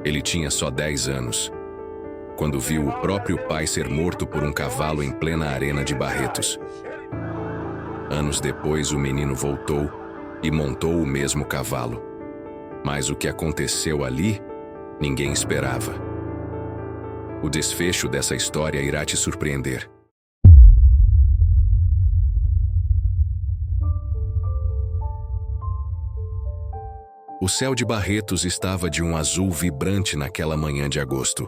Ele tinha só 10 anos, quando viu o próprio pai ser morto por um cavalo em plena arena de Barretos. Anos depois, o menino voltou e montou o mesmo cavalo. Mas o que aconteceu ali, ninguém esperava. O desfecho dessa história irá te surpreender. O céu de Barretos estava de um azul vibrante naquela manhã de agosto,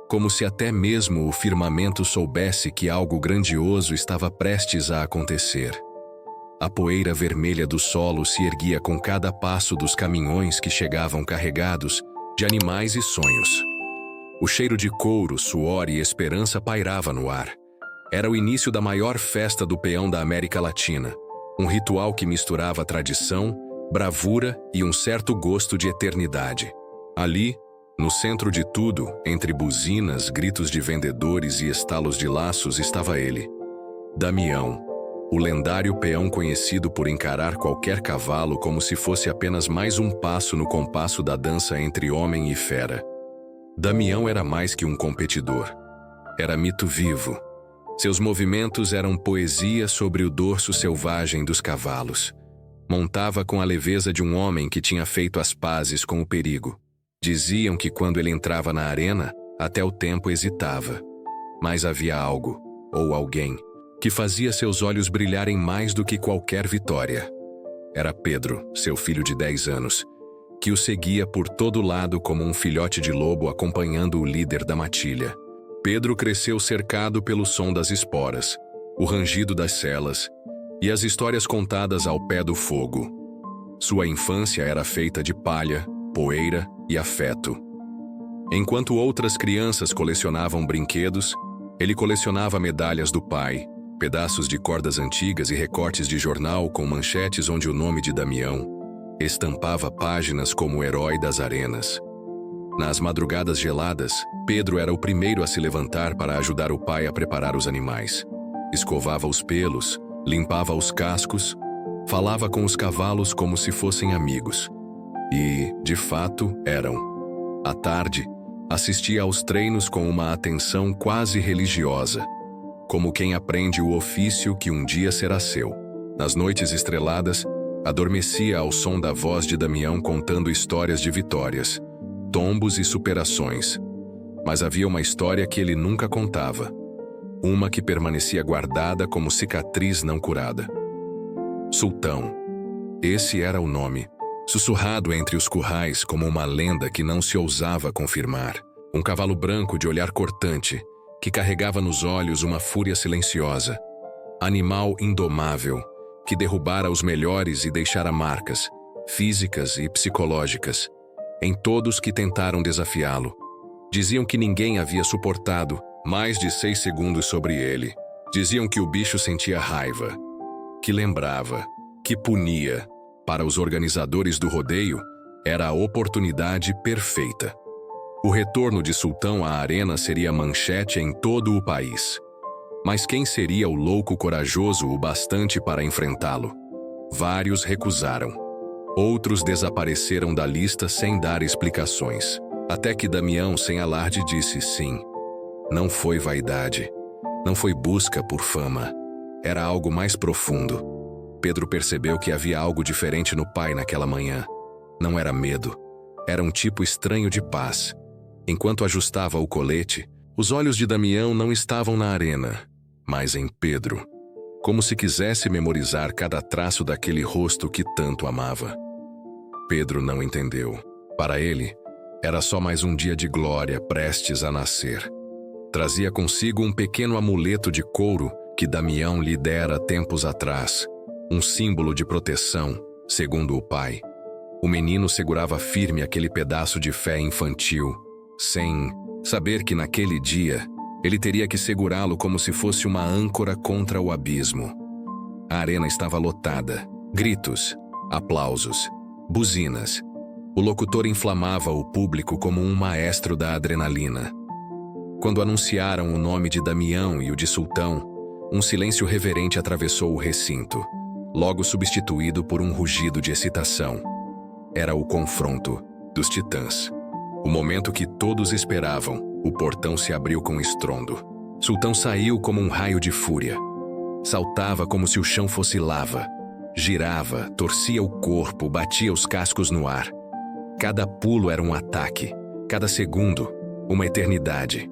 como se até mesmo o firmamento soubesse que algo grandioso estava prestes a acontecer. A poeira vermelha do solo se erguia com cada passo dos caminhões que chegavam carregados de animais e sonhos. O cheiro de couro, suor e esperança pairava no ar. Era o início da maior festa do peão da América Latina, um ritual que misturava tradição, bravura e um certo gosto de eternidade. Ali, no centro de tudo, entre buzinas, gritos de vendedores e estalos de laços, estava ele, Damião, o lendário peão conhecido por encarar qualquer cavalo como se fosse apenas mais um passo no compasso da dança entre homem e fera. Damião era mais que um competidor. Era mito vivo. Seus movimentos eram poesia sobre o dorso selvagem dos cavalos. Montava com a leveza de um homem que tinha feito as pazes com o perigo. Diziam que quando ele entrava na arena, até o tempo hesitava. Mas havia algo, ou alguém, que fazia seus olhos brilharem mais do que qualquer vitória. Era Pedro, seu filho de 10 anos, que o seguia por todo lado como um filhote de lobo acompanhando o líder da matilha. Pedro cresceu cercado pelo som das esporas, o rangido das selas e as histórias contadas ao pé do fogo. Sua infância era feita de palha, poeira e afeto. Enquanto outras crianças colecionavam brinquedos, ele colecionava medalhas do pai, pedaços de cordas antigas e recortes de jornal com manchetes onde o nome de Damião estampava páginas como o herói das arenas. Nas madrugadas geladas, Pedro era o primeiro a se levantar para ajudar o pai a preparar os animais. Escovava os pelos, limpava os cascos, falava com os cavalos como se fossem amigos. E, de fato, eram. À tarde, assistia aos treinos com uma atenção quase religiosa, como quem aprende o ofício que um dia será seu. Nas noites estreladas, adormecia ao som da voz de Damião contando histórias de vitórias, tombos e superações. Mas havia uma história que ele nunca contava. Uma que permanecia guardada como cicatriz não curada. Sultão. Esse era o nome, sussurrado entre os currais como uma lenda que não se ousava confirmar. Um cavalo branco de olhar cortante, que carregava nos olhos uma fúria silenciosa. Animal indomável, que derrubara os melhores e deixara marcas, físicas e psicológicas, em todos que tentaram desafiá-lo. Diziam que ninguém havia suportado mais de 6 segundos sobre ele. Diziam que o bicho sentia raiva, que lembrava, que punia. Para os organizadores do rodeio, era a oportunidade perfeita. O retorno de Sultão à arena seria manchete em todo o país. Mas quem seria o louco corajoso o bastante para enfrentá-lo? Vários recusaram. Outros desapareceram da lista sem dar explicações. Até que Damião, sem alarde, disse sim. Não foi vaidade. Não foi busca por fama. Era algo mais profundo. Pedro percebeu que havia algo diferente no pai naquela manhã. Não era medo. Era um tipo estranho de paz. Enquanto ajustava o colete, os olhos de Damião não estavam na arena, mas em Pedro, como se quisesse memorizar cada traço daquele rosto que tanto amava. Pedro não entendeu. Para ele, era só mais um dia de glória prestes a nascer. Trazia consigo um pequeno amuleto de couro que Damião lhe dera tempos atrás, um símbolo de proteção, segundo o pai. O menino segurava firme aquele pedaço de fé infantil, sem saber que naquele dia ele teria que segurá-lo como se fosse uma âncora contra o abismo. A arena estava lotada. Gritos, aplausos, buzinas. O locutor inflamava o público como um maestro da adrenalina. Quando anunciaram o nome de Damião e o de Sultão, um silêncio reverente atravessou o recinto, logo substituído por um rugido de excitação. Era o confronto dos titãs. O momento que todos esperavam, o portão se abriu com estrondo. Sultão saiu como um raio de fúria. Saltava como se o chão fosse lava. Girava, torcia o corpo, batia os cascos no ar. Cada pulo era um ataque, cada segundo, uma eternidade.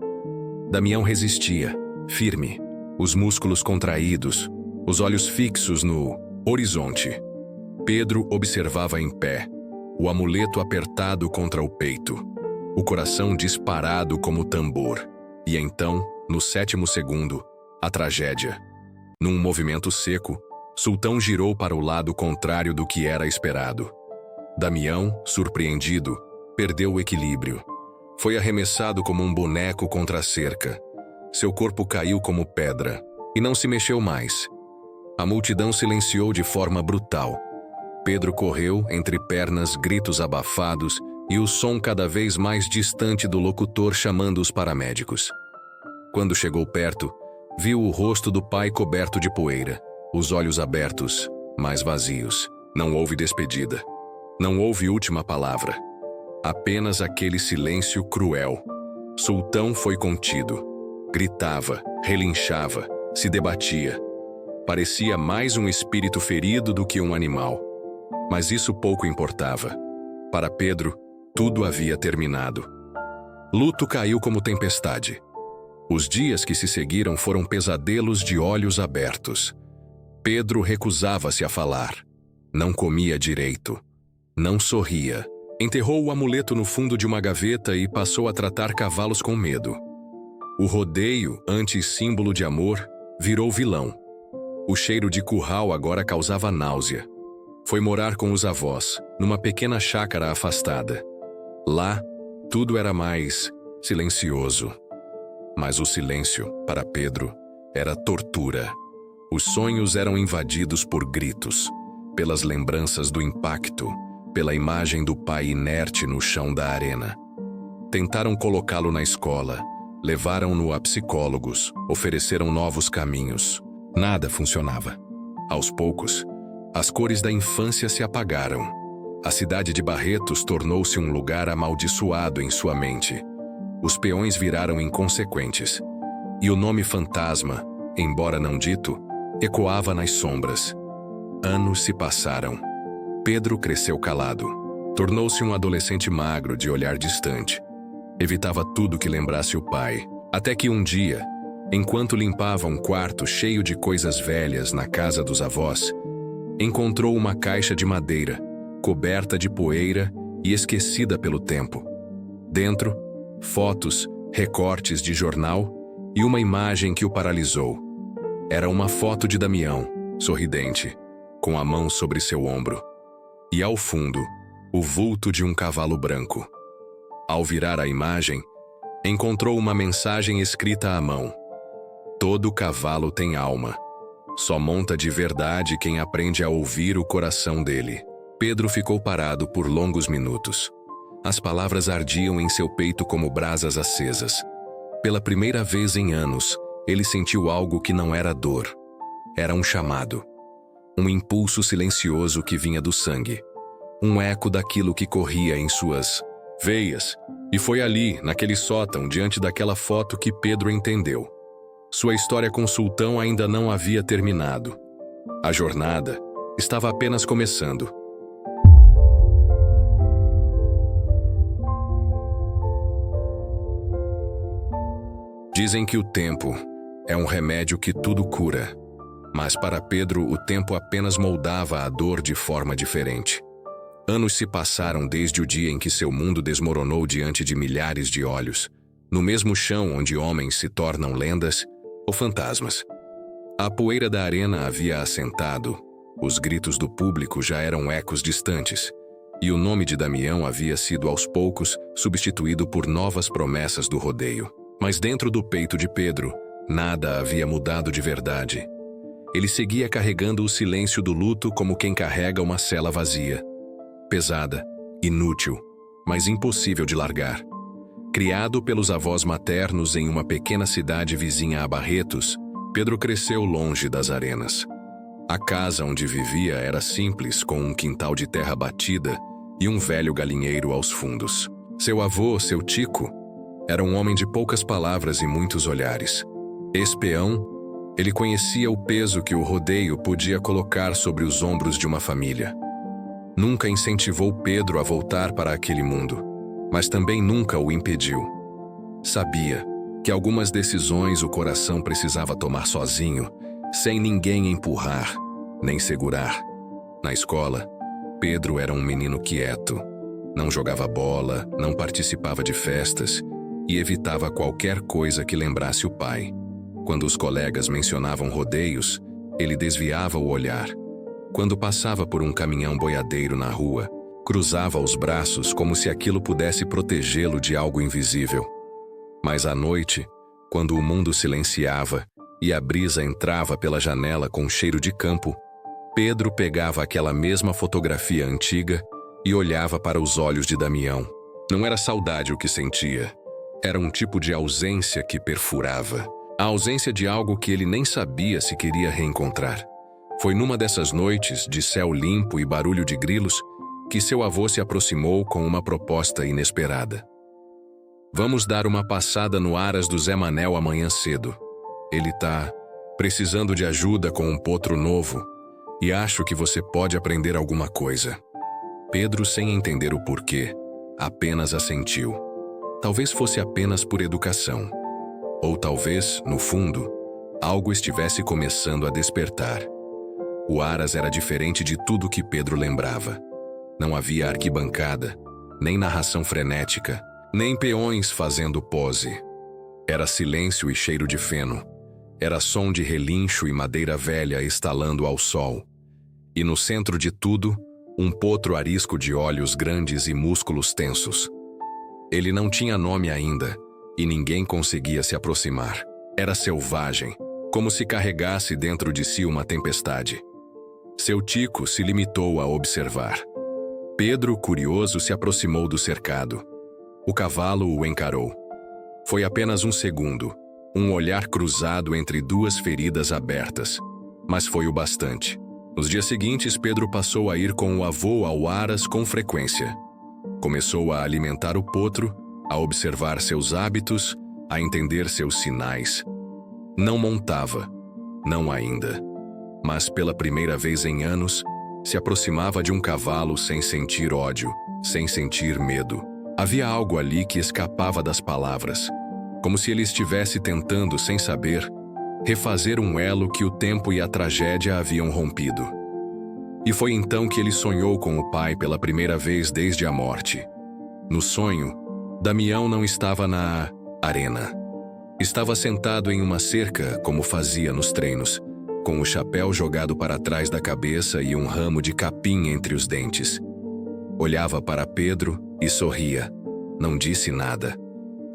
Damião resistia, firme, os músculos contraídos, os olhos fixos no horizonte. Pedro observava em pé, o amuleto apertado contra o peito, o coração disparado como tambor. E então, no 7º segundo, a tragédia. Num movimento seco, Sultão girou para o lado contrário do que era esperado. Damião, surpreendido, perdeu o equilíbrio. Foi arremessado como um boneco contra a cerca. Seu corpo caiu como pedra e não se mexeu mais. A multidão silenciou de forma brutal. Pedro correu entre pernas, gritos abafados e o som cada vez mais distante do locutor chamando os paramédicos. Quando chegou perto, viu o rosto do pai coberto de poeira, os olhos abertos, mas vazios. Não houve despedida. Não houve última palavra. Apenas aquele silêncio cruel. Sultão foi contido. Gritava, relinchava, se debatia. Parecia mais um espírito ferido do que um animal. Mas isso pouco importava. Para Pedro, tudo havia terminado. Luto caiu como tempestade. Os dias que se seguiram foram pesadelos de olhos abertos. Pedro recusava-se a falar. Não comia direito. Não sorria. Enterrou o amuleto no fundo de uma gaveta e passou a tratar cavalos com medo. O rodeio, antes símbolo de amor, virou vilão. O cheiro de curral agora causava náusea. Foi morar com os avós, numa pequena chácara afastada. Lá, tudo era mais silencioso. Mas o silêncio, para Pedro, era tortura. Os sonhos eram invadidos por gritos, pelas lembranças do impacto, pela imagem do pai inerte no chão da arena. Tentaram colocá-lo na escola, levaram-no a psicólogos, ofereceram novos caminhos. Nada funcionava. Aos poucos, as cores da infância se apagaram. A cidade de Barretos tornou-se um lugar amaldiçoado em sua mente. Os peões viraram inconsequentes. E o nome fantasma, embora não dito, ecoava nas sombras. Anos se passaram. Pedro cresceu calado. Tornou-se um adolescente magro de olhar distante. Evitava tudo que lembrasse o pai. Até que um dia, enquanto limpava um quarto cheio de coisas velhas na casa dos avós, encontrou uma caixa de madeira, coberta de poeira e esquecida pelo tempo. Dentro, fotos, recortes de jornal e uma imagem que o paralisou. Era uma foto de Damião, sorridente, com a mão sobre seu ombro. E ao fundo, o vulto de um cavalo branco. Ao virar a imagem, encontrou uma mensagem escrita à mão. Todo cavalo tem alma. Só monta de verdade quem aprende a ouvir o coração dele. Pedro ficou parado por longos minutos. As palavras ardiam em seu peito como brasas acesas. Pela primeira vez em anos, ele sentiu algo que não era dor. Era um chamado. Um impulso silencioso que vinha do sangue. Um eco daquilo que corria em suas veias. E foi ali, naquele sótão, diante daquela foto que Pedro entendeu. Sua história com Sultão ainda não havia terminado. A jornada estava apenas começando. Dizem que o tempo é um remédio que tudo cura. Mas para Pedro, o tempo apenas moldava a dor de forma diferente. Anos se passaram desde o dia em que seu mundo desmoronou diante de milhares de olhos, no mesmo chão onde homens se tornam lendas ou fantasmas. A poeira da arena havia assentado, os gritos do público já eram ecos distantes, e o nome de Damião havia sido aos poucos substituído por novas promessas do rodeio. Mas dentro do peito de Pedro, nada havia mudado de verdade. Ele seguia carregando o silêncio do luto como quem carrega uma cela vazia. Pesada, inútil, mas impossível de largar. Criado pelos avós maternos em uma pequena cidade vizinha a Barretos, Pedro cresceu longe das arenas. A casa onde vivia era simples, com um quintal de terra batida e um velho galinheiro aos fundos. Seu avô, seu Tico, era um homem de poucas palavras e muitos olhares. Espião, ele conhecia o peso que o rodeio podia colocar sobre os ombros de uma família. Nunca incentivou Pedro a voltar para aquele mundo, mas também nunca o impediu. Sabia que algumas decisões o coração precisava tomar sozinho, sem ninguém empurrar, nem segurar. Na escola, Pedro era um menino quieto. Não jogava bola, não participava de festas e evitava qualquer coisa que lembrasse o pai. Quando os colegas mencionavam rodeios, ele desviava o olhar. Quando passava por um caminhão boiadeiro na rua, cruzava os braços como se aquilo pudesse protegê-lo de algo invisível. Mas à noite, quando o mundo silenciava e a brisa entrava pela janela com cheiro de campo, Pedro pegava aquela mesma fotografia antiga e olhava para os olhos de Damião. Não era saudade o que sentia. Era um tipo de ausência que perfurava. A ausência de algo que ele nem sabia se queria reencontrar. Foi numa dessas noites, de céu limpo e barulho de grilos, que seu avô se aproximou com uma proposta inesperada. Vamos dar uma passada no Aras do Zé Manel amanhã cedo. Ele tá precisando de ajuda com um potro novo e acho que você pode aprender alguma coisa. Pedro, sem entender o porquê, apenas assentiu. Talvez fosse apenas por educação. Ou talvez, no fundo, algo estivesse começando a despertar. O Aras era diferente de tudo que Pedro lembrava. Não havia arquibancada, nem narração frenética, nem peões fazendo pose. Era silêncio e cheiro de feno. Era som de relincho e madeira velha estalando ao sol. E no centro de tudo, um potro arisco de olhos grandes e músculos tensos. Ele não tinha nome ainda, e ninguém conseguia se aproximar. Era selvagem, como se carregasse dentro de si uma tempestade. Seu Tico se limitou a observar. Pedro, curioso, se aproximou do cercado. O cavalo o encarou. Foi apenas um segundo, um olhar cruzado entre duas feridas abertas. Mas foi o bastante. Nos dias seguintes, Pedro passou a ir com o avô ao Aras com frequência. Começou a alimentar o potro, a observar seus hábitos, a entender seus sinais. Não montava, não ainda. Mas pela primeira vez em anos, se aproximava de um cavalo sem sentir ódio, sem sentir medo. Havia algo ali que escapava das palavras, como se ele estivesse tentando, sem saber, refazer um elo que o tempo e a tragédia haviam rompido. E foi então que ele sonhou com o pai pela primeira vez desde a morte. No sonho, Damião não estava na arena. Estava sentado em uma cerca, como fazia nos treinos, com o chapéu jogado para trás da cabeça e um ramo de capim entre os dentes. Olhava para Pedro e sorria. Não disse nada.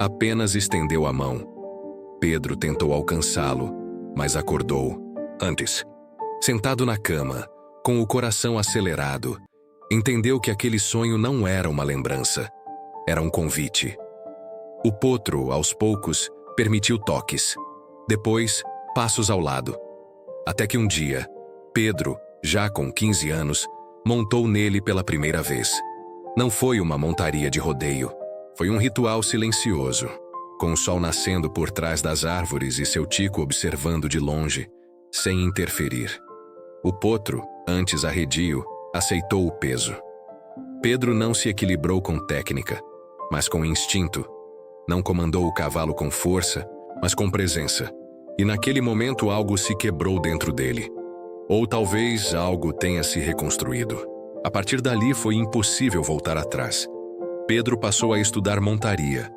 Apenas estendeu a mão. Pedro tentou alcançá-lo, mas acordou. Antes, sentado na cama, com o coração acelerado, entendeu que aquele sonho não era uma lembrança. Era um convite. O potro, aos poucos, permitiu toques. Depois, passos ao lado. Até que um dia, Pedro, já com 15 anos, montou nele pela primeira vez. Não foi uma montaria de rodeio. Foi um ritual silencioso, com o sol nascendo por trás das árvores e seu Tico observando de longe, sem interferir. O potro, antes arredio, aceitou o peso. Pedro não se equilibrou com técnica, mas com instinto. Não comandou o cavalo com força, mas com presença. E naquele momento algo se quebrou dentro dele. Ou talvez algo tenha se reconstruído. A partir dali foi impossível voltar atrás. Pedro passou a estudar montaria.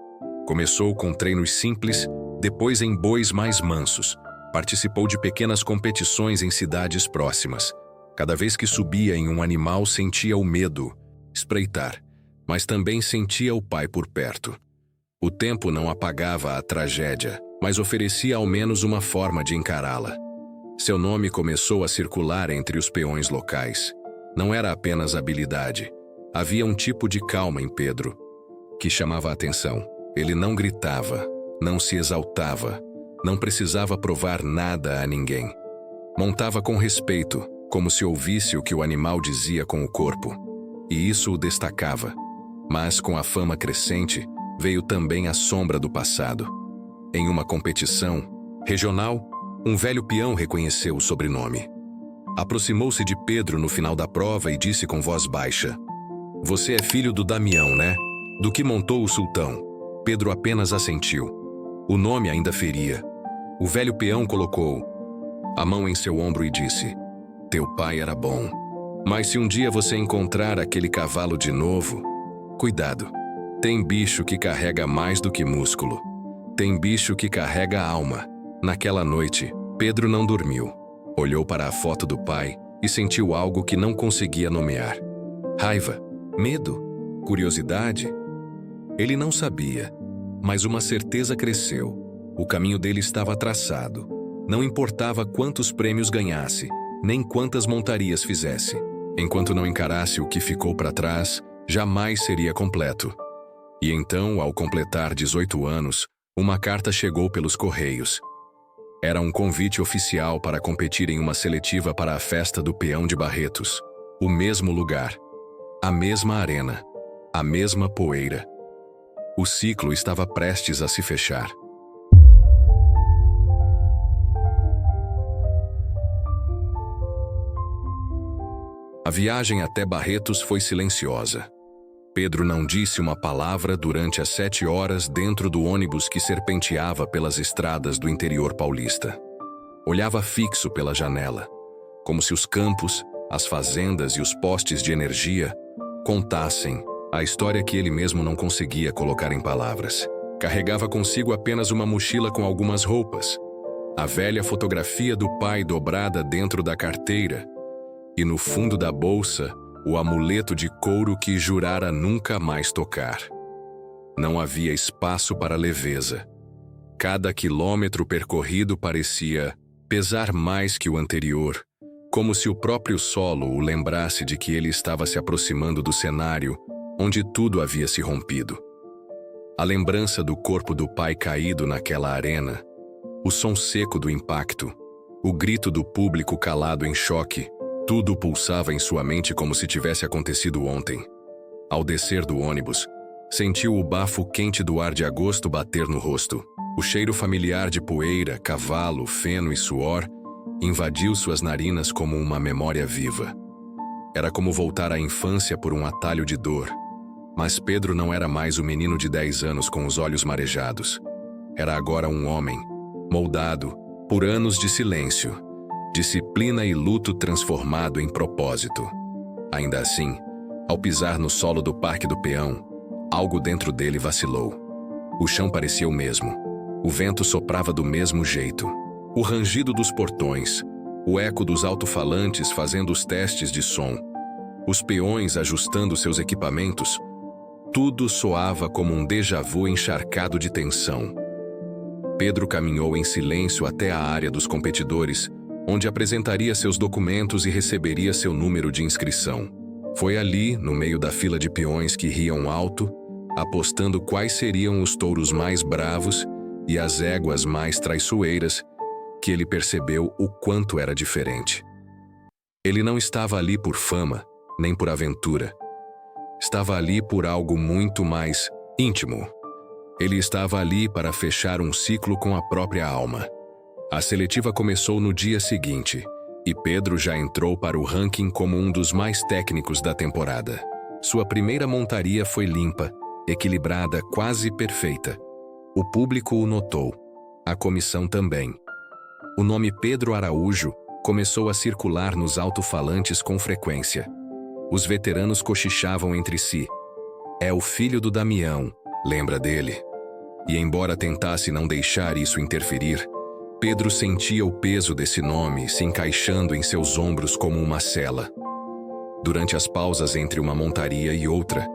Começou com treinos simples, depois em bois mais mansos. Participou de pequenas competições em cidades próximas. Cada vez que subia em um animal sentia o medo, espreitar, mas também sentia o pai por perto. O tempo não apagava a tragédia, mas oferecia ao menos uma forma de encará-la. Seu nome começou a circular entre os peões locais. Não era apenas habilidade. Havia um tipo de calma em Pedro que chamava a atenção. Ele não gritava, não se exaltava, não precisava provar nada a ninguém. Montava com respeito, como se ouvisse o que o animal dizia com o corpo. E isso o destacava. Mas com a fama crescente, veio também a sombra do passado. Em uma competição regional, um velho peão reconheceu o sobrenome. Aproximou-se de Pedro no final da prova e disse com voz baixa: "Você é filho do Damião, né? Do que montou o sultão?" Pedro apenas assentiu. O nome ainda feria. O velho peão colocou a mão em seu ombro e disse: "Teu pai era bom. Mas se um dia você encontrar aquele cavalo de novo, cuidado. Tem bicho que carrega mais do que músculo. Tem bicho que carrega alma." Naquela noite, Pedro não dormiu. Olhou para a foto do pai e sentiu algo que não conseguia nomear. Raiva, medo, curiosidade. Ele não sabia, mas uma certeza cresceu. O caminho dele estava traçado. Não importava quantos prêmios ganhasse, nem quantas montarias fizesse. Enquanto não encarasse o que ficou para trás, jamais seria completo. E então, ao completar 18 anos, uma carta chegou pelos correios. Era um convite oficial para competir em uma seletiva para a festa do Peão de Barretos. O mesmo lugar, a mesma arena, a mesma poeira. O ciclo estava prestes a se fechar. A viagem até Barretos foi silenciosa. Pedro não disse uma palavra durante as 7 horas dentro do ônibus que serpenteava pelas estradas do interior paulista. Olhava fixo pela janela, como se os campos, as fazendas e os postes de energia contassem a história que ele mesmo não conseguia colocar em palavras. Carregava consigo apenas uma mochila com algumas roupas, a velha fotografia do pai dobrada dentro da carteira e, no fundo da bolsa, o amuleto de couro que jurara nunca mais tocar. Não havia espaço para leveza. Cada quilômetro percorrido parecia pesar mais que o anterior, como se o próprio solo o lembrasse de que ele estava se aproximando do cenário onde tudo havia se rompido. A lembrança do corpo do pai caído naquela arena, o som seco do impacto, o grito do público calado em choque, tudo pulsava em sua mente como se tivesse acontecido ontem. Ao descer do ônibus, sentiu o bafo quente do ar de agosto bater no rosto. O cheiro familiar de poeira, cavalo, feno e suor invadiu suas narinas como uma memória viva. Era como voltar à infância por um atalho de dor. Mas Pedro não era mais o menino de 10 anos com os olhos marejados. Era agora um homem, moldado por anos de silêncio, disciplina e luto transformado em propósito. Ainda assim, ao pisar no solo do Parque do Peão, algo dentro dele vacilou. O chão parecia o mesmo. O vento soprava do mesmo jeito. O rangido dos portões, o eco dos alto-falantes fazendo os testes de som, os peões ajustando seus equipamentos, tudo soava como um déjà-vu encharcado de tensão. Pedro caminhou em silêncio até a área dos competidores, onde apresentaria seus documentos e receberia seu número de inscrição. Foi ali, no meio da fila de peões que riam alto, apostando quais seriam os touros mais bravos e as éguas mais traiçoeiras, que ele percebeu o quanto era diferente. Ele não estava ali por fama, nem por aventura. Estava ali por algo muito mais íntimo. Ele estava ali para fechar um ciclo com a própria alma. A seletiva começou no dia seguinte, e Pedro já entrou para o ranking como um dos mais técnicos da temporada. Sua primeira montaria foi limpa, equilibrada, quase perfeita. O público o notou, a comissão também. O nome Pedro Araújo começou a circular nos alto-falantes com frequência. Os veteranos cochichavam entre si. É o filho do Damião, lembra dele? E embora tentasse não deixar isso interferir, Pedro sentia o peso desse nome se encaixando em seus ombros como uma sela. Durante as pausas entre uma montaria e outra,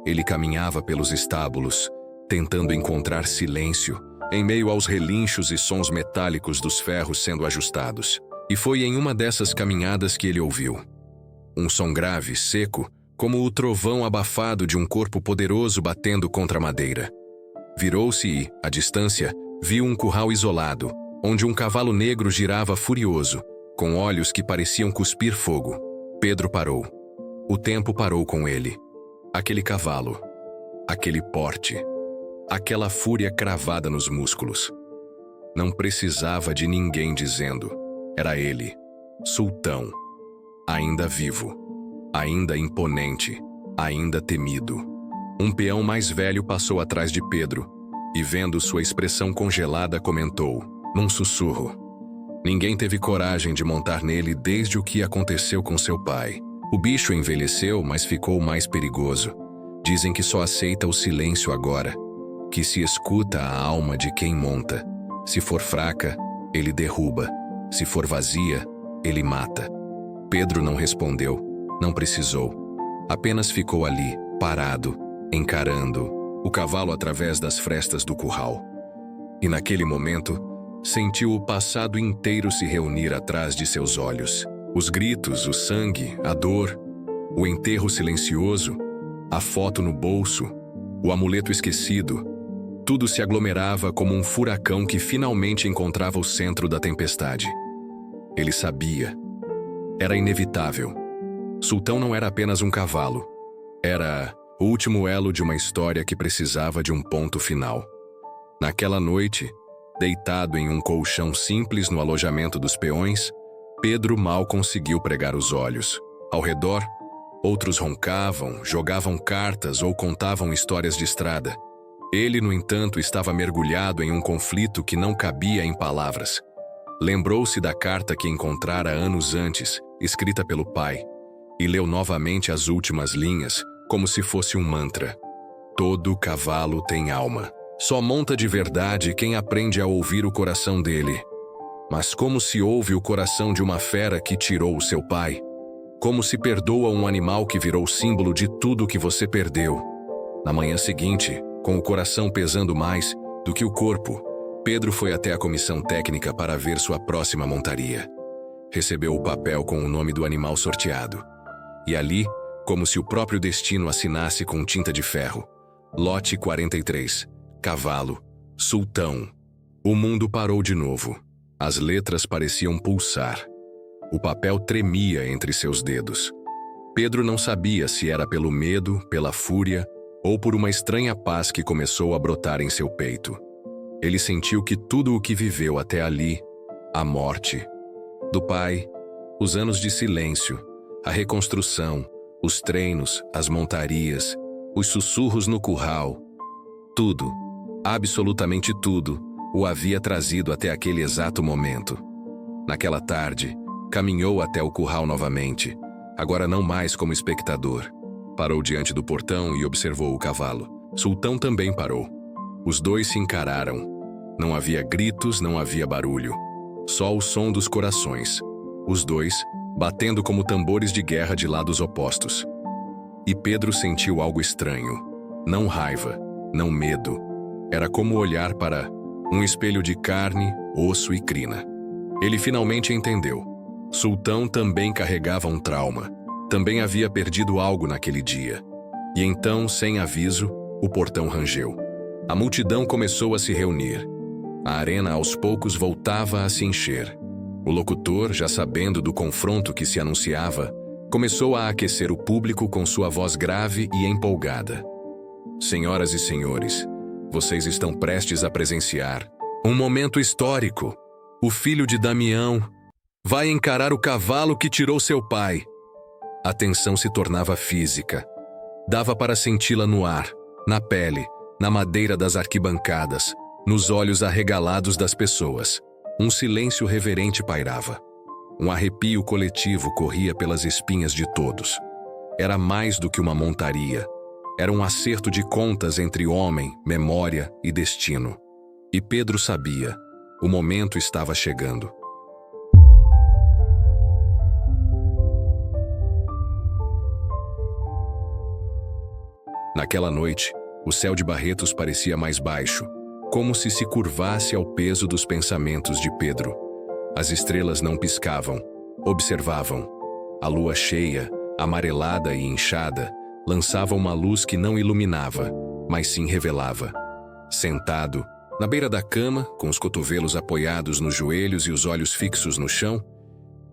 ele caminhava pelos estábulos, tentando encontrar silêncio, em meio aos relinchos e sons metálicos dos ferros sendo ajustados. E foi em uma dessas caminhadas que ele ouviu um som grave, seco, como o trovão abafado de um corpo poderoso batendo contra a madeira. Virou-se e, à distância, viu um curral isolado, onde um cavalo negro girava furioso, com olhos que pareciam cuspir fogo. Pedro parou. O tempo parou com ele. Aquele cavalo, aquele porte, aquela fúria cravada nos músculos. Não precisava de ninguém dizendo. Era ele, Sultão, ainda vivo, ainda imponente, ainda temido. Um peão mais velho passou atrás de Pedro e, vendo sua expressão congelada, comentou, num sussurro: ninguém teve coragem de montar nele desde o que aconteceu com seu pai. O bicho envelheceu, mas ficou mais perigoso. Dizem que só aceita o silêncio agora, que se escuta a alma de quem monta. Se for fraca, ele derruba. Se for vazia, ele mata. Pedro não respondeu, não precisou. Apenas ficou ali, parado, encarando o cavalo através das frestas do curral. E naquele momento, sentiu o passado inteiro se reunir atrás de seus olhos. Os gritos, o sangue, a dor, o enterro silencioso, a foto no bolso, o amuleto esquecido, tudo se aglomerava como um furacão que finalmente encontrava o centro da tempestade. Ele sabia. Era inevitável. Sultão não era apenas um cavalo. Era o último elo de uma história que precisava de um ponto final. Naquela noite, deitado em um colchão simples no alojamento dos peões, Pedro mal conseguiu pregar os olhos. Ao redor, outros roncavam, jogavam cartas ou contavam histórias de estrada. Ele, no entanto, estava mergulhado em um conflito que não cabia em palavras. Lembrou-se da carta que encontrara anos antes, escrita pelo pai, e leu novamente as últimas linhas, como se fosse um mantra. Todo cavalo tem alma. Só monta de verdade quem aprende a ouvir o coração dele. Mas como se ouve o coração de uma fera que tirou o seu pai? Como se perdoa um animal que virou símbolo de tudo que você perdeu? Na manhã seguinte, com o coração pesando mais do que o corpo, Pedro foi até a comissão técnica para ver sua próxima montaria. Recebeu o papel com o nome do animal sorteado. E ali, como se o próprio destino assinasse com tinta de ferro, lote 43, cavalo, Sultão. O mundo parou de novo. As letras pareciam pulsar. O papel tremia entre seus dedos. Pedro não sabia se era pelo medo, pela fúria ou por uma estranha paz que começou a brotar em seu peito. Ele sentiu que tudo o que viveu até ali, a morte do pai, os anos de silêncio, a reconstrução, os treinos, as montarias, os sussurros no curral, tudo, absolutamente tudo, o havia trazido até aquele exato momento. Naquela tarde, caminhou até o curral novamente, agora não mais como espectador. Parou diante do portão e observou o cavalo. Sultão também parou. Os dois se encararam. Não havia gritos, não havia barulho. Só o som dos corações. Os dois, batendo como tambores de guerra de lados opostos. E Pedro sentiu algo estranho. Não raiva, não medo. Era como olhar para um espelho de carne, osso e crina. Ele finalmente entendeu. Sultão também carregava um trauma. Também havia perdido algo naquele dia. E então, sem aviso, o portão rangeu. A multidão começou a se reunir. A arena aos poucos voltava a se encher. O locutor, já sabendo do confronto que se anunciava, começou a aquecer o público com sua voz grave e empolgada. Senhoras e senhores, vocês estão prestes a presenciar um momento histórico. O filho de Damião vai encarar o cavalo que tirou seu pai. A tensão se tornava física. Dava para senti-la no ar, na pele, na madeira das arquibancadas, nos olhos arregalados das pessoas. Um silêncio reverente pairava. Um arrepio coletivo corria pelas espinhas de todos. Era mais do que uma montaria. Era um acerto de contas entre homem, memória e destino. E Pedro sabia, o momento estava chegando. Naquela noite, o céu de Barretos parecia mais baixo, como se curvasse ao peso dos pensamentos de Pedro. As estrelas não piscavam, observavam. A lua cheia, amarelada e inchada, lançava uma luz que não iluminava, mas sim revelava. Sentado, na beira da cama, com os cotovelos apoiados nos joelhos e os olhos fixos no chão,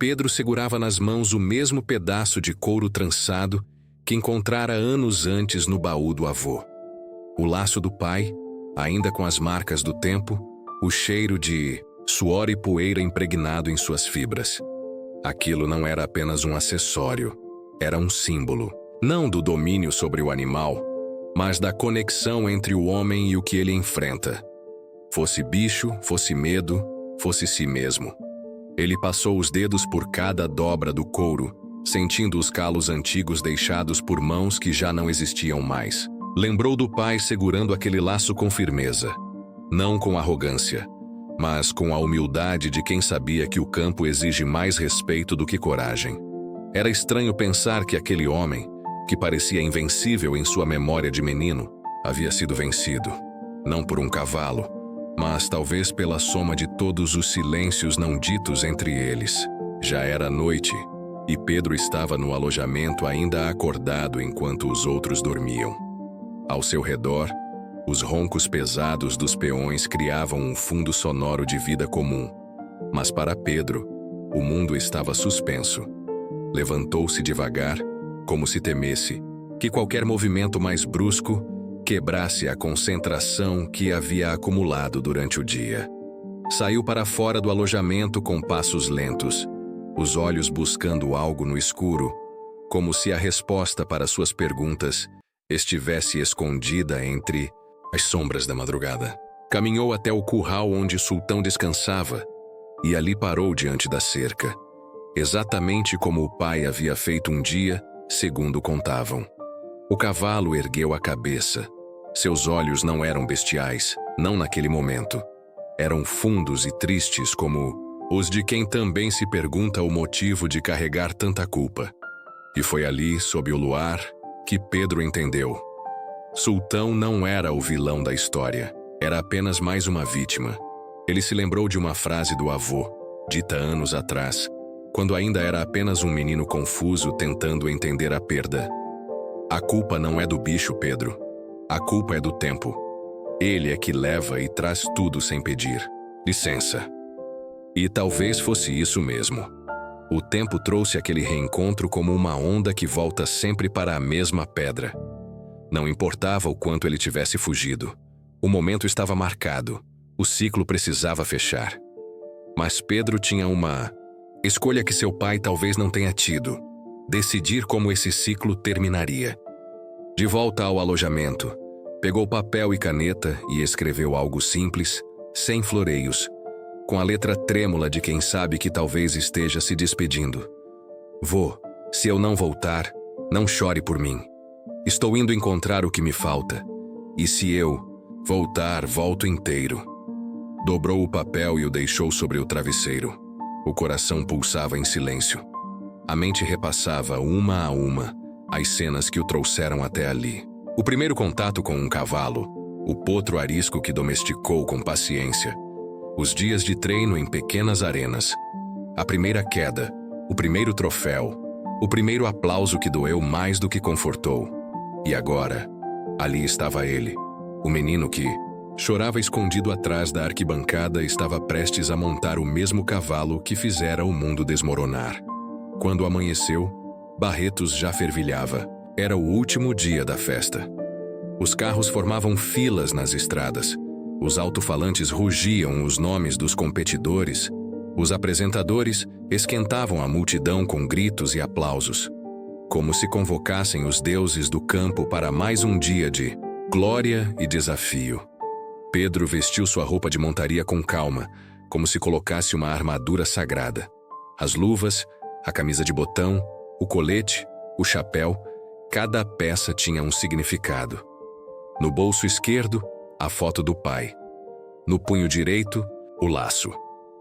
Pedro segurava nas mãos o mesmo pedaço de couro trançado que encontrara anos antes no baú do avô. O laço do pai, ainda com as marcas do tempo, o cheiro de suor e poeira impregnado em suas fibras. Aquilo não era apenas um acessório, era um símbolo, não do domínio sobre o animal, mas da conexão entre o homem e o que ele enfrenta. Fosse bicho, fosse medo, fosse si mesmo. Ele passou os dedos por cada dobra do couro, sentindo os calos antigos deixados por mãos que já não existiam mais. Lembrou do pai segurando aquele laço com firmeza, não com arrogância, mas com a humildade de quem sabia que o campo exige mais respeito do que coragem. Era estranho pensar que aquele homem, que parecia invencível em sua memória de menino, havia sido vencido, não por um cavalo, mas talvez pela soma de todos os silêncios não ditos entre eles. Já era noite, e Pedro estava no alojamento ainda acordado enquanto os outros dormiam. Ao seu redor, os roncos pesados dos peões criavam um fundo sonoro de vida comum. Mas para Pedro, o mundo estava suspenso. Levantou-se devagar, como se temesse que qualquer movimento mais brusco quebrasse a concentração que havia acumulado durante o dia. Saiu para fora do alojamento com passos lentos, os olhos buscando algo no escuro, como se a resposta para suas perguntas estivesse escondida entre as sombras da madrugada. Caminhou até o curral onde o sultão descansava e ali parou diante da cerca, exatamente como o pai havia feito um dia, segundo contavam. O cavalo ergueu a cabeça. Seus olhos não eram bestiais, não naquele momento. Eram fundos e tristes como os de quem também se pergunta o motivo de carregar tanta culpa. E foi ali, sob o luar, que Pedro entendeu. Sultão não era o vilão da história, era apenas mais uma vítima. Ele se lembrou de uma frase do avô, dita anos atrás, quando ainda era apenas um menino confuso tentando entender a perda. A culpa não é do bicho, Pedro. A culpa é do tempo. Ele é que leva e traz tudo sem pedir licença. E talvez fosse isso mesmo. O tempo trouxe aquele reencontro como uma onda que volta sempre para a mesma pedra. Não importava o quanto ele tivesse fugido. O momento estava marcado. O ciclo precisava fechar. Mas Pedro tinha uma escolha que seu pai talvez não tenha tido: decidir como esse ciclo terminaria. De volta ao alojamento, pegou papel e caneta e escreveu algo simples, sem floreios, com a letra trêmula de quem sabe que talvez esteja se despedindo. Vô, se eu não voltar, não chore por mim. Estou indo encontrar o que me falta. E se eu voltar, volto inteiro. Dobrou o papel e o deixou sobre o travesseiro. O coração pulsava em silêncio. A mente repassava, uma a uma, as cenas que o trouxeram até ali. O primeiro contato com um cavalo, o potro arisco que domesticou com paciência, os dias de treino em pequenas arenas, a primeira queda, o primeiro troféu, o primeiro aplauso que doeu mais do que confortou. E agora, ali estava ele, o menino que chorava escondido atrás da arquibancada, estava prestes a montar o mesmo cavalo que fizera o mundo desmoronar. Quando amanheceu, Barretos já fervilhava. Era o último dia da festa. Os carros formavam filas nas estradas. Os alto-falantes rugiam os nomes dos competidores. Os apresentadores esquentavam a multidão com gritos e aplausos, como se convocassem os deuses do campo para mais um dia de glória e desafio. Pedro vestiu sua roupa de montaria com calma, como se colocasse uma armadura sagrada. As luvas, a camisa de botão, o colete, o chapéu, cada peça tinha um significado. No bolso esquerdo, a foto do pai. No punho direito, o laço.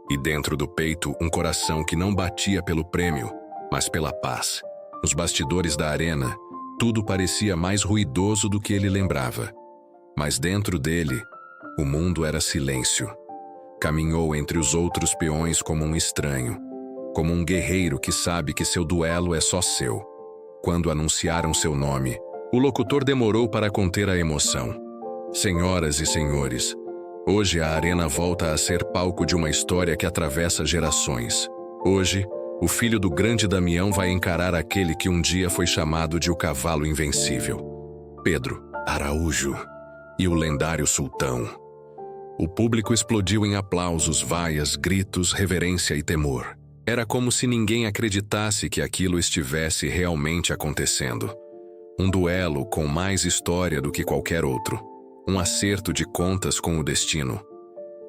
E dentro do peito, um coração que não batia pelo prêmio, mas pela paz. Nos bastidores da arena, tudo parecia mais ruidoso do que ele lembrava. Mas dentro dele, o mundo era silêncio. Caminhou entre os outros peões como um estranho, como um guerreiro que sabe que seu duelo é só seu. Quando anunciaram seu nome, o locutor demorou para conter a emoção. Senhoras e senhores, hoje a arena volta a ser palco de uma história que atravessa gerações. Hoje, o filho do grande Damião vai encarar aquele que um dia foi chamado de o cavalo invencível. Pedro Araújo. e o lendário sultão. O público explodiu em aplausos, vaias, gritos, reverência e temor. Era como se ninguém acreditasse que aquilo estivesse realmente acontecendo. Um duelo com mais história do que qualquer outro. Um acerto de contas com o destino.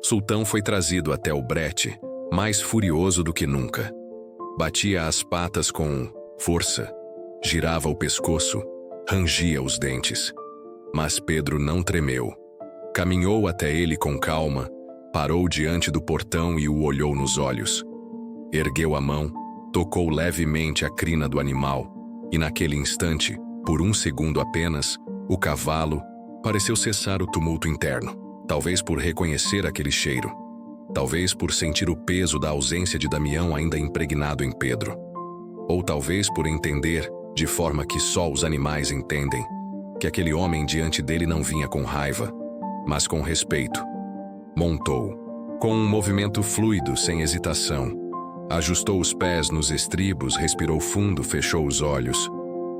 Sultão foi trazido até o brete, mais furioso do que nunca. Batia as patas com força, girava o pescoço, rangia os dentes. Mas Pedro não tremeu. Caminhou até ele com calma, parou diante do portão e o olhou nos olhos. Ergueu a mão, tocou levemente a crina do animal, e naquele instante, por um segundo apenas, o cavalo pareceu cessar o tumulto interno. Talvez por reconhecer aquele cheiro. Talvez por sentir o peso da ausência de Damião ainda impregnado em Pedro. Ou talvez por entender, de forma que só os animais entendem, que aquele homem diante dele não vinha com raiva, mas com respeito. Montou, com um movimento fluido, sem hesitação. Ajustou os pés nos estribos, respirou fundo, fechou os olhos.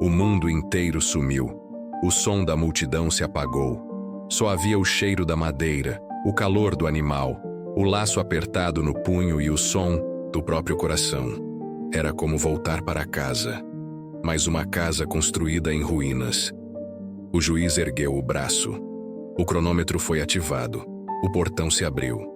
O mundo inteiro sumiu. O som da multidão se apagou. Só havia o cheiro da madeira, o calor do animal, o laço apertado no punho e o som do próprio coração. Era como voltar para casa, mas uma casa construída em ruínas. O juiz ergueu o braço. O cronômetro foi ativado. O portão se abriu.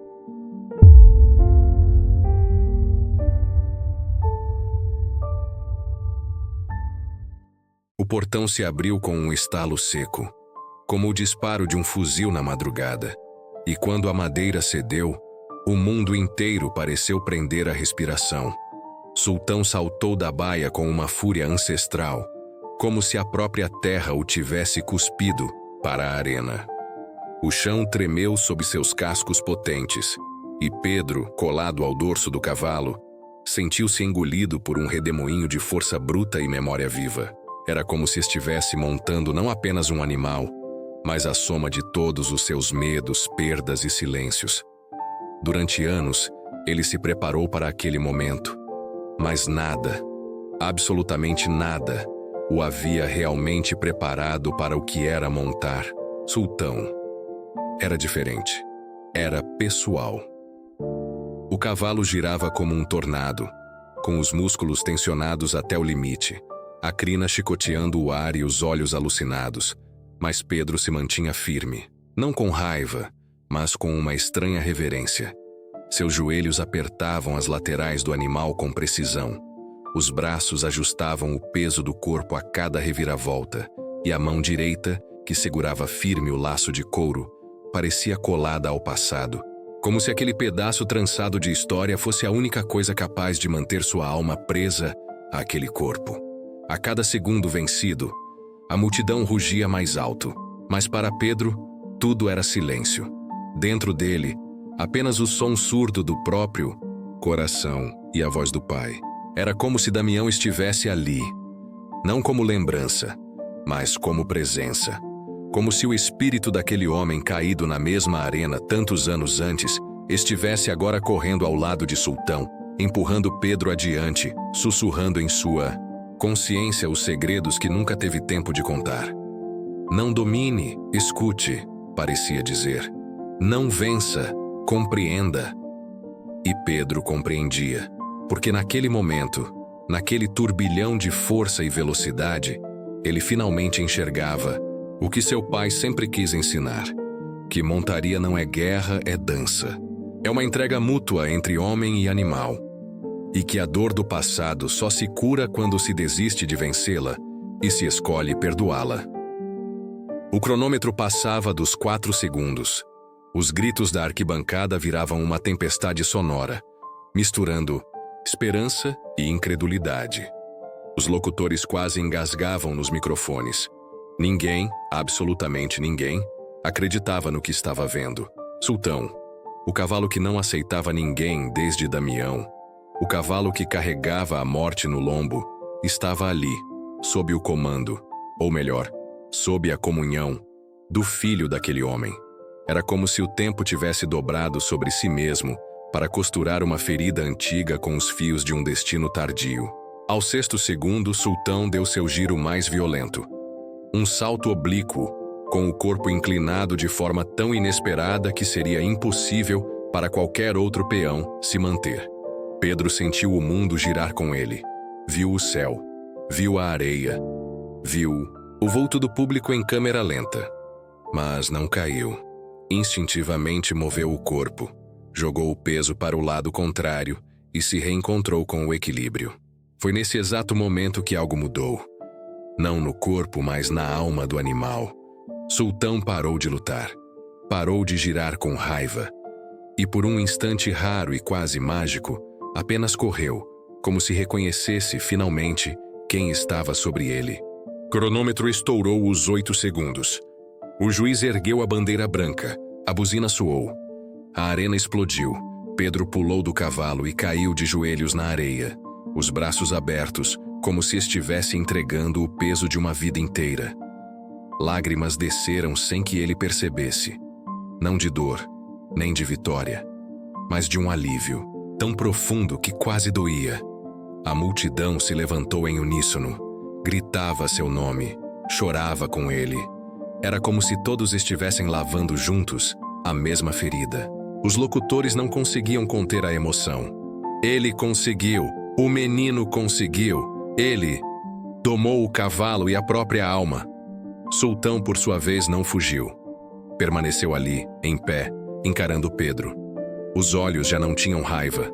O portão se abriu com um estalo seco, como o disparo de um fuzil na madrugada. E quando a madeira cedeu, o mundo inteiro pareceu prender a respiração. Sultão saltou da baia com uma fúria ancestral, como se a própria terra o tivesse cuspido para a arena. O chão tremeu sob seus cascos potentes, e Pedro, colado ao dorso do cavalo, sentiu-se engolido por um redemoinho de força bruta e memória viva. Era como se estivesse montando não apenas um animal, mas a soma de todos os seus medos, perdas e silêncios. Durante anos, ele se preparou para aquele momento, mas nada, absolutamente nada, o havia realmente preparado para o que era montar Sultão. Era diferente. Era pessoal. O cavalo girava como um tornado, com os músculos tensionados até o limite, a crina chicoteando o ar e os olhos alucinados, mas Pedro se mantinha firme, não com raiva, mas com uma estranha reverência. Seus joelhos apertavam as laterais do animal com precisão. Os braços ajustavam o peso do corpo a cada reviravolta, e a mão direita, que segurava firme o laço de couro, parecia colada ao passado, como se aquele pedaço trançado de história fosse a única coisa capaz de manter sua alma presa àquele corpo. A cada segundo vencido, a multidão rugia mais alto, mas para Pedro, tudo era silêncio. Dentro dele, apenas o som surdo do próprio coração e a voz do pai. Era como se Damião estivesse ali, não como lembrança, mas como presença. Como se o espírito daquele homem caído na mesma arena tantos anos antes estivesse agora correndo ao lado de Sultão, empurrando Pedro adiante, sussurrando em sua consciência os segredos que nunca teve tempo de contar. Não domine, escute, parecia dizer. Não vença, compreenda. E Pedro compreendia, porque naquele momento, naquele turbilhão de força e velocidade, ele finalmente enxergava o que seu pai sempre quis ensinar, que montaria não é guerra, é dança. É uma entrega mútua entre homem e animal. E que a dor do passado só se cura quando se desiste de vencê-la e se escolhe perdoá-la. O cronômetro passava dos 4 segundos. Os gritos da arquibancada viravam uma tempestade sonora, misturando esperança e incredulidade. Os locutores quase engasgavam nos microfones. Ninguém, absolutamente ninguém, acreditava no que estava vendo. Sultão, o cavalo que não aceitava ninguém desde Damião, o cavalo que carregava a morte no lombo, estava ali, sob o comando, ou melhor, sob a comunhão, do filho daquele homem. Era como se o tempo tivesse dobrado sobre si mesmo para costurar uma ferida antiga com os fios de um destino tardio. Ao 6º segundo, Sultão deu seu giro mais violento. Um salto oblíquo, com o corpo inclinado de forma tão inesperada que seria impossível para qualquer outro peão se manter. Pedro sentiu o mundo girar com ele. Viu o céu, viu a areia, viu o vulto do público em câmera lenta. Mas não caiu. Instintivamente moveu o corpo, jogou o peso para o lado contrário e se reencontrou com o equilíbrio. Foi nesse exato momento que algo mudou. Não no corpo, mas na alma do animal. Sultão parou de lutar. Parou de girar com raiva. E por um instante raro e quase mágico, apenas correu, como se reconhecesse, finalmente, quem estava sobre ele. Cronômetro estourou os 8 segundos. O juiz ergueu a bandeira branca. A buzina soou. A arena explodiu. Pedro pulou do cavalo e caiu de joelhos na areia, os braços abertos, como se estivesse entregando o peso de uma vida inteira. Lágrimas desceram sem que ele percebesse. Não de dor, nem de vitória, mas de um alívio, tão profundo que quase doía. A multidão se levantou em uníssono, gritava seu nome, chorava com ele. Era como se todos estivessem lavando juntos a mesma ferida. Os locutores não conseguiam conter a emoção. Ele conseguiu, o menino conseguiu, ele domou o cavalo e a própria alma. Sultão, por sua vez, não fugiu. Permaneceu ali, em pé, encarando Pedro. Os olhos já não tinham raiva.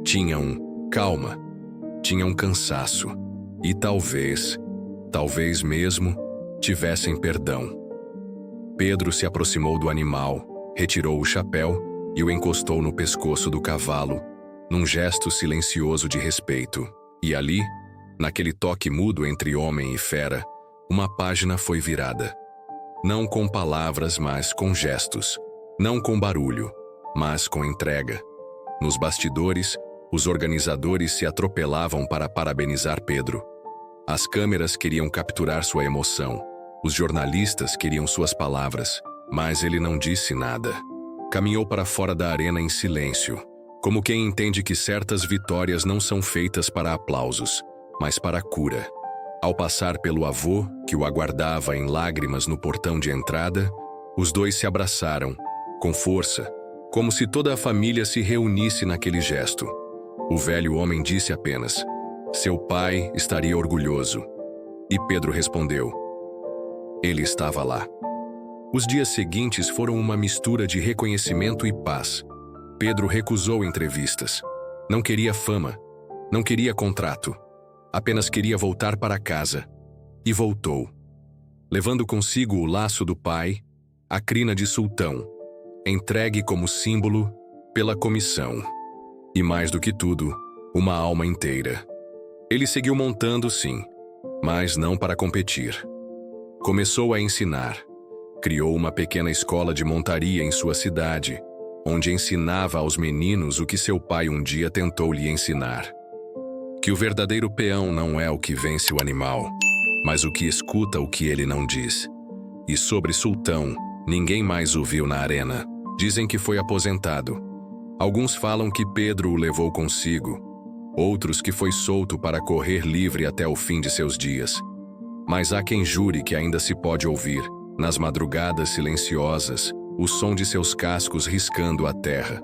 Tinham calma. Tinham cansaço. E talvez mesmo, tivessem perdão. Pedro se aproximou do animal, retirou o chapéu e o encostou no pescoço do cavalo, num gesto silencioso de respeito. E ali, naquele toque mudo entre homem e fera, uma página foi virada. Não com palavras, mas com gestos. Não com barulho, mas com entrega. Nos bastidores, os organizadores se atropelavam para parabenizar Pedro. As câmeras queriam capturar sua emoção. Os jornalistas queriam suas palavras, mas ele não disse nada. Caminhou para fora da arena em silêncio, como quem entende que certas vitórias não são feitas para aplausos, mas para cura. Ao passar pelo avô, que o aguardava em lágrimas no portão de entrada, os dois se abraçaram, com força, como se toda a família se reunisse naquele gesto. O velho homem disse apenas: "Seu pai estaria orgulhoso." E Pedro respondeu: "Ele estava lá." Os dias seguintes foram uma mistura de reconhecimento e paz. Pedro recusou entrevistas. Não queria fama, não queria contrato. Apenas queria voltar para casa. E voltou, levando consigo o laço do pai, a crina de sultão, entregue como símbolo pela comissão. E mais do que tudo, uma alma inteira. Ele seguiu montando, sim, mas não para competir. Começou a ensinar. Criou uma pequena escola de montaria em sua cidade, onde ensinava aos meninos o que seu pai um dia tentou lhe ensinar. Que o verdadeiro peão não é o que vence o animal, mas o que escuta o que ele não diz. E sobre Sultão, ninguém mais o viu na arena. Dizem que foi aposentado. Alguns falam que Pedro o levou consigo, outros que foi solto para correr livre até o fim de seus dias. Mas há quem jure que ainda se pode ouvir, nas madrugadas silenciosas, o som de seus cascos riscando a terra.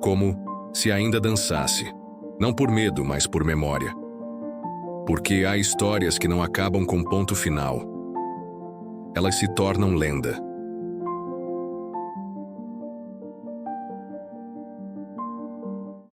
Como se ainda dançasse, não por medo, mas por memória. Porque há histórias que não acabam com ponto final. Elas se tornam lenda.